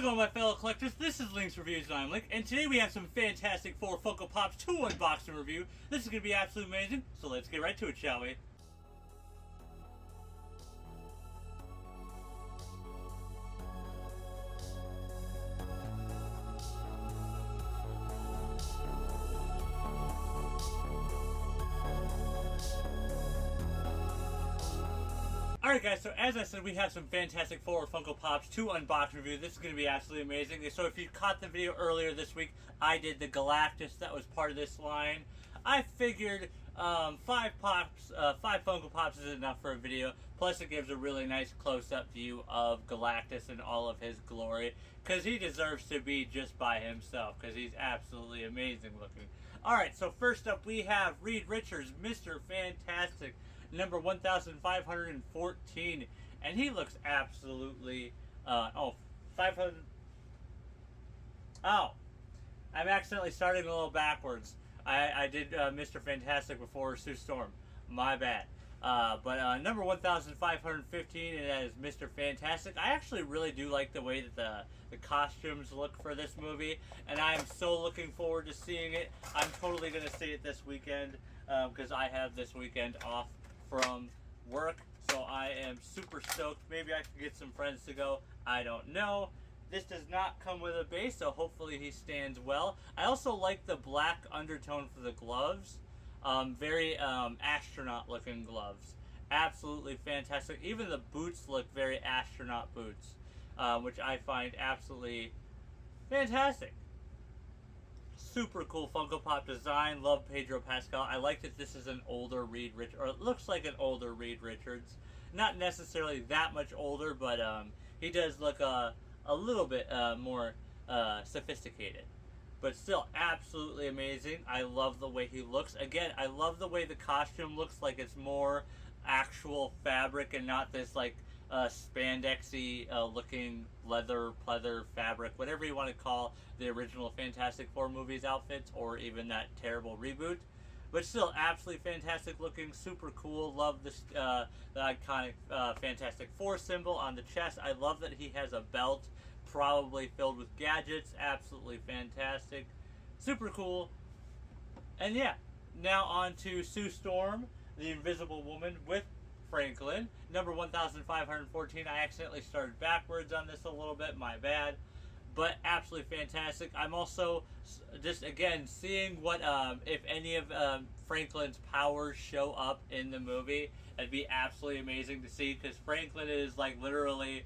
going, my fellow collectors? This is Link's Reviews, and I'm Link, and today we have some fantastic 4 Funko Pops 2 unboxing review. This is going to be absolutely amazing, so let's get right to it, shall we? Alright guys, so as I said, we have some fantastic 4 Funko Pops 2 unboxing review. This is going to be absolutely amazing. So if you caught the video earlier this week, I did the Galactus that was part of this line. I figured 5 Funko Pops is enough for a video. Plus it gives a really nice close-up view of Galactus in all of his glory. Because he deserves to be just by himself. Because he's absolutely amazing looking. Alright, so first up we have Reed Richards, Mr. Fantastic. Number 1514, and he looks absolutely 500. Oh, I'm accidentally starting a little backwards. I did Mr. Fantastic before Sue Storm, my bad. But number 1515, and that is Mr. Fantastic. I actually really do like the way that the costumes look for this movie, and I am so looking forward to seeing it. I'm totally going to see it this weekend because I have this weekend off from work, so I am super stoked. Maybe I can get some friends to go. I don't know. This does not come with a base, so hopefully he stands well. I also like the black undertone for the gloves. Very astronaut looking gloves. Absolutely fantastic. Even the boots look very astronaut boots, which I find absolutely fantastic. Super cool Funko Pop design. Love Pedro Pascal. I like that this is an older Reed Richards, or it looks like an older Reed Richards. Not necessarily that much older, but he does look a little bit more sophisticated. But still, absolutely amazing. I love the way he looks. Again, I love the way the costume looks like it's more actual fabric and not this like spandexy looking leather, pleather fabric, whatever you want to call the original Fantastic Four movies outfits, or even that terrible reboot. But still, absolutely fantastic looking, super cool. Love this the iconic Fantastic Four symbol on the chest. I love that he has a belt, probably filled with gadgets. Absolutely fantastic, super cool. And yeah, now on to Sue Storm, the Invisible Woman with Franklin, number 1514. I accidentally started backwards on this a little bit, my bad, but absolutely fantastic. I'm also just again seeing what if any of Franklin's powers show up in the movie. It'd be absolutely amazing to see, because Franklin is like literally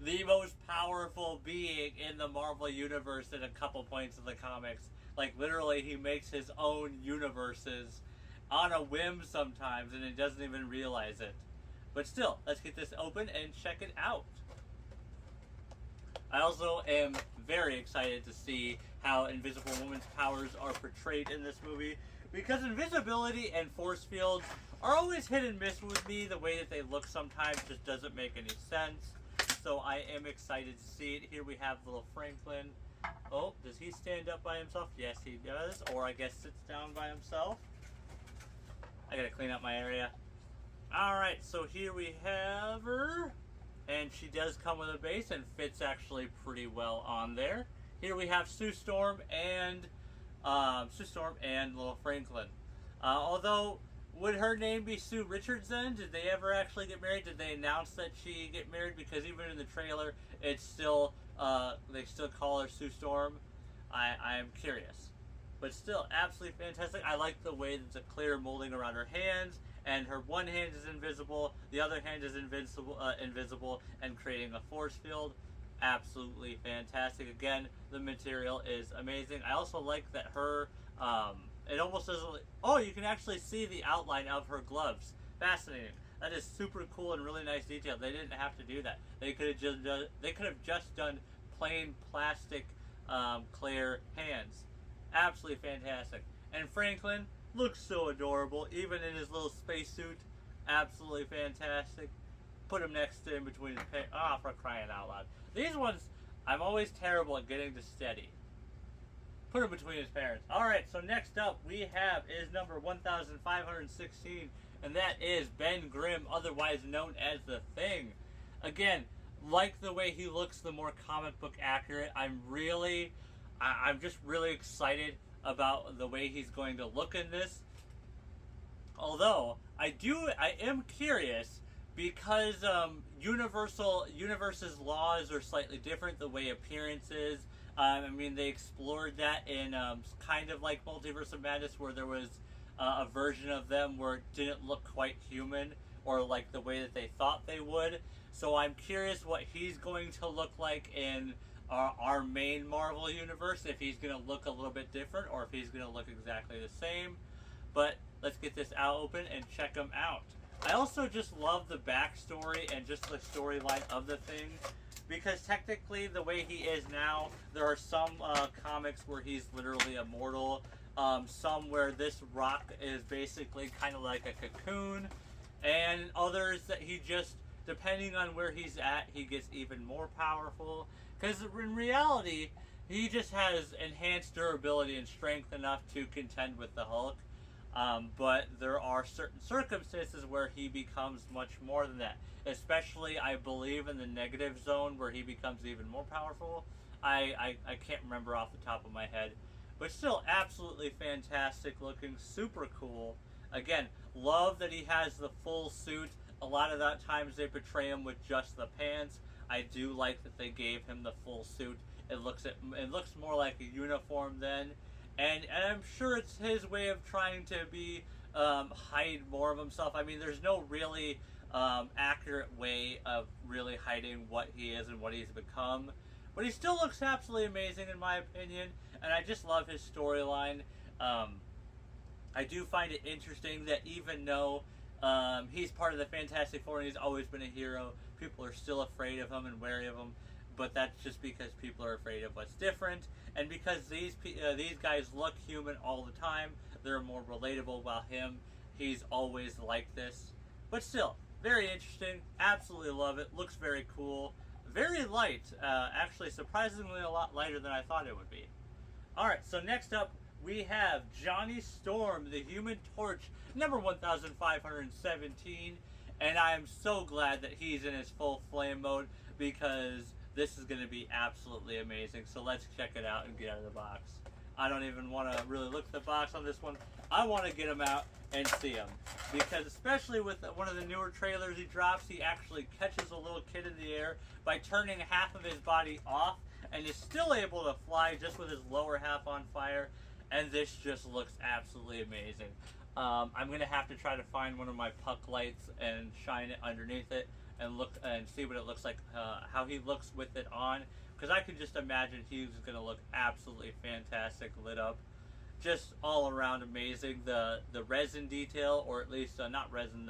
the most powerful being in the Marvel universe at a couple points in the comics. Like literally he makes his own universes on a whim sometimes, and it doesn't even realize it. But still, let's get this open and check it out. I also am very excited to see how Invisible Woman's powers are portrayed in this movie, because invisibility and force fields are always hit and miss with me. The way that they look sometimes just doesn't make any sense. So I am excited to see it. Here we have little Franklin. Oh, does he stand up by himself? Yes, he does. Or I guess sits down by himself. I gotta clean up my area. Alright, so here we have her. And she does come with a base and fits actually pretty well on there. Here we have Sue Storm and little Franklin. Although, would her name be Sue Richards then? Did they ever actually get married? Did they announce that she get married? Because even in the trailer, it's still they still call her Sue Storm. I am curious. But still, absolutely fantastic. I like the way that the clear molding around her hands, and her one hand is invisible, the other hand is invisible, and creating a force field. Absolutely fantastic. Again, the material is amazing. I also like that her, it almost doesn't, oh, you can actually see the outline of her gloves. Fascinating. That is super cool and really nice detail. They didn't have to do that. They could have just done plain plastic clear hands. Absolutely fantastic. And Franklin looks so adorable, even in his little spacesuit. Absolutely fantastic. Put him next to him between his pants. Ah, for crying out loud. These ones, I'm always terrible at getting to steady. Put him between his parents. Alright, so next up we have is number 1516, and that is Ben Grimm, otherwise known as The Thing. Again, like the way he looks, the more comic book accurate. I'm just really excited about the way he's going to look in this. Although I am curious because Universe's laws are slightly different. The way appearances. I mean, they explored that in kind of like Multiverse of Madness, where there was a version of them where it didn't look quite human or like the way that they thought they would. So I'm curious what he's going to look like in our main Marvel universe, if he's going to look a little bit different or if he's going to look exactly the same. But let's get this out open and check him out. I also just love the backstory and just the storyline of the thing, because technically the way he is now, there are some comics where he's literally immortal, some where this rock is basically kind of like a cocoon, and others that he just, depending on where he's at, he gets even more powerful. Because in reality, he just has enhanced durability and strength enough to contend with the Hulk. But there are certain circumstances where he becomes much more than that. Especially, I believe, in the negative zone where he becomes even more powerful. I can't remember off the top of my head. But still, absolutely fantastic looking, super cool. Again, love that he has the full suit. A lot of that times they portray him with just the pants. I do like that they gave him the full suit. It looks more like a uniform then. And I'm sure it's his way of trying to be hide more of himself. I mean, there's no really accurate way of really hiding what he is and what he's become. But he still looks absolutely amazing in my opinion, and I just love his storyline. I do find it interesting that even though he's part of the Fantastic Four and he's always been a hero, people are still afraid of him and wary of him. But that's just because people are afraid of what's different, and because these guys look human all the time, they're more relatable. While he's always like this. But still, very interesting. Absolutely love it. Looks very cool. Very light. Actually, surprisingly a lot lighter than I thought it would be. Alright, so next up, we have Johnny Storm, the Human Torch, number 1517. And I am so glad that he's in his full flame mode, because this is going to be absolutely amazing. So let's check it out and get out of the box. I don't even want to really look at the box on this one. I want to get him out and see him. Because especially with one of the newer trailers he drops, he actually catches a little kid in the air by turning half of his body off and is still able to fly just with his lower half on fire. And this just looks absolutely amazing. I'm going to have to try to find one of my puck lights and shine it underneath it and look and see what it looks like, how he looks with it on, because I can just imagine he's going to look absolutely fantastic lit up, just all around amazing. The resin detail, or at least not resin,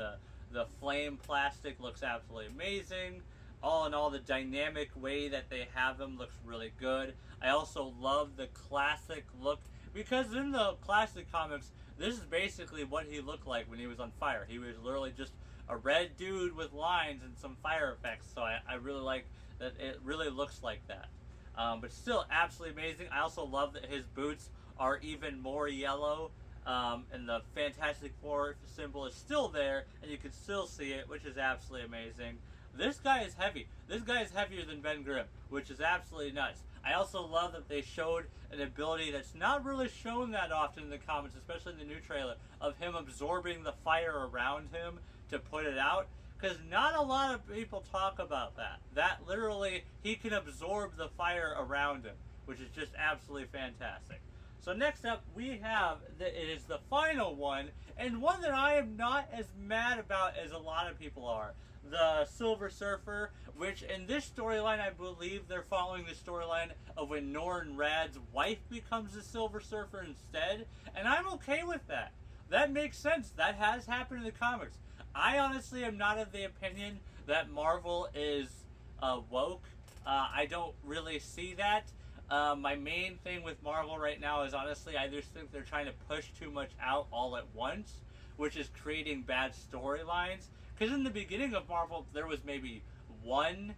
the flame plastic looks absolutely amazing. All in all, the dynamic way that they have him looks really good. I also love the classic look, because in the classic comics, this is basically what he looked like when he was on fire. He was literally just a red dude with lines and some fire effects, so I really like that it really looks like that. But still absolutely amazing. I also love that his boots are even more yellow, and the Fantastic Four symbol is still there, and you can still see it, which is absolutely amazing. This guy is heavy. This guy is heavier than Ben Grimm, which is absolutely nuts. I also love that they showed an ability that's not really shown that often in the comics, especially in the new trailer, of him absorbing the fire around him to put it out, because not a lot of people talk about that. That literally, he can absorb the fire around him, which is just absolutely fantastic. So next up, we have, it is the final one, and one that I am not as mad about as a lot of people are. The Silver Surfer, which in this storyline, I believe they're following the storyline of when Norrin Radd's wife becomes the Silver Surfer instead, and I'm okay with that. That makes sense. That has happened in the comics. I honestly am not of the opinion that Marvel is woke. I don't really see that. My main thing with Marvel right now is honestly, I just think they're trying to push too much out all at once, which is creating bad storylines. Because in the beginning of Marvel, there was maybe one,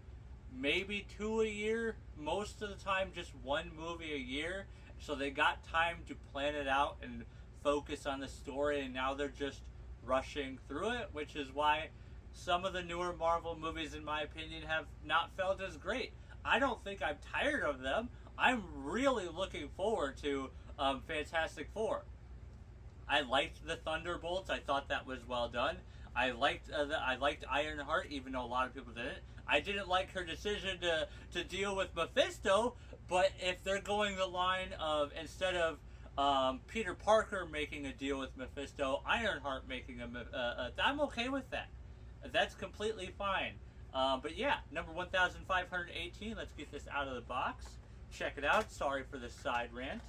maybe two a year. Most of the time, just one movie a year. So they got time to plan it out and focus on the story, and now they're just rushing through it, which is why some of the newer Marvel movies, in my opinion, have not felt as great. I don't think I'm tired of them. I'm really looking forward to Fantastic Four. I liked the Thunderbolts. I thought that was well done. I liked Ironheart, even though a lot of people didn't. I didn't like her decision to deal with Mephisto, but if they're going the line of, instead of Peter Parker making a deal with Mephisto, Ironheart making I'm okay with that. That's completely fine. But yeah, number 1518. Let's get this out of the box. Check it out. Sorry for the side rant.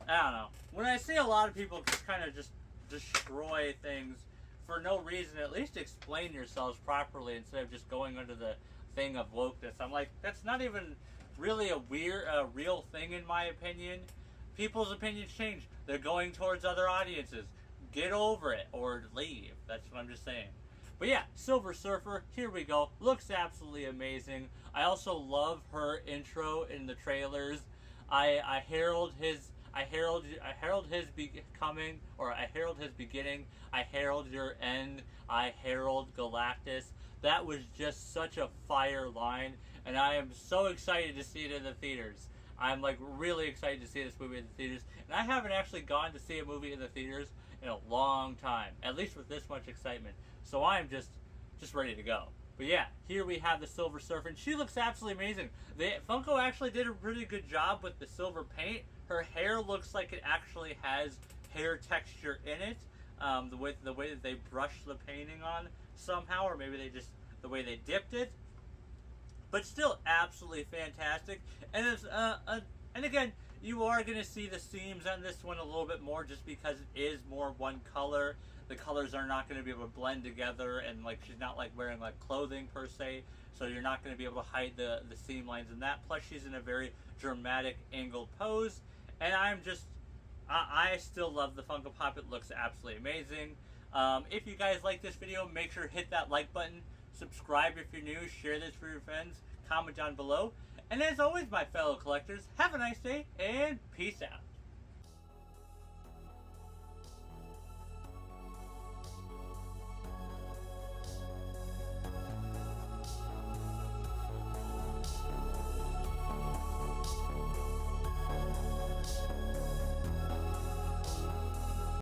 I don't know. When I see a lot of people kind of just destroy things for no reason, at least explain yourselves properly instead of just going under the thing of wokeness. I'm like, that's not even really a real thing in my opinion. People's opinions change. They're going towards other audiences. Get over it or leave. That's what I'm just saying. But yeah, Silver Surfer, here we go. Looks absolutely amazing. I also love her intro in the trailers. I herald his coming, or I herald his beginning. I herald your end. I herald Galactus. That was just such a fire line, and I am so excited to see it in the theaters. I'm like really excited to see this movie in the theaters, and I haven't actually gone to see a movie in the theaters in a long time, at least with this much excitement. So I'm just ready to go. But yeah, here we have the Silver Surfer, and she looks absolutely amazing. Funko actually did a really good job with the silver paint. Her hair looks like it actually has hair texture in it. The way that they brushed the painting on somehow, or maybe the way they dipped it. But still, absolutely fantastic. And it's and again, you are going to see the seams on this one a little bit more, just because it is more one color. The colors are not going to be able to blend together, and like she's not like wearing like clothing per se, so you're not going to be able to hide the seam lines in that. Plus, she's in a very dramatic angled pose, and I still love the Funko Pop. It looks absolutely amazing. If you guys like this video, make sure to hit that like button, subscribe if you're new, share this for your friends, comment down below, and as always, my fellow collectors, have a nice day and peace out.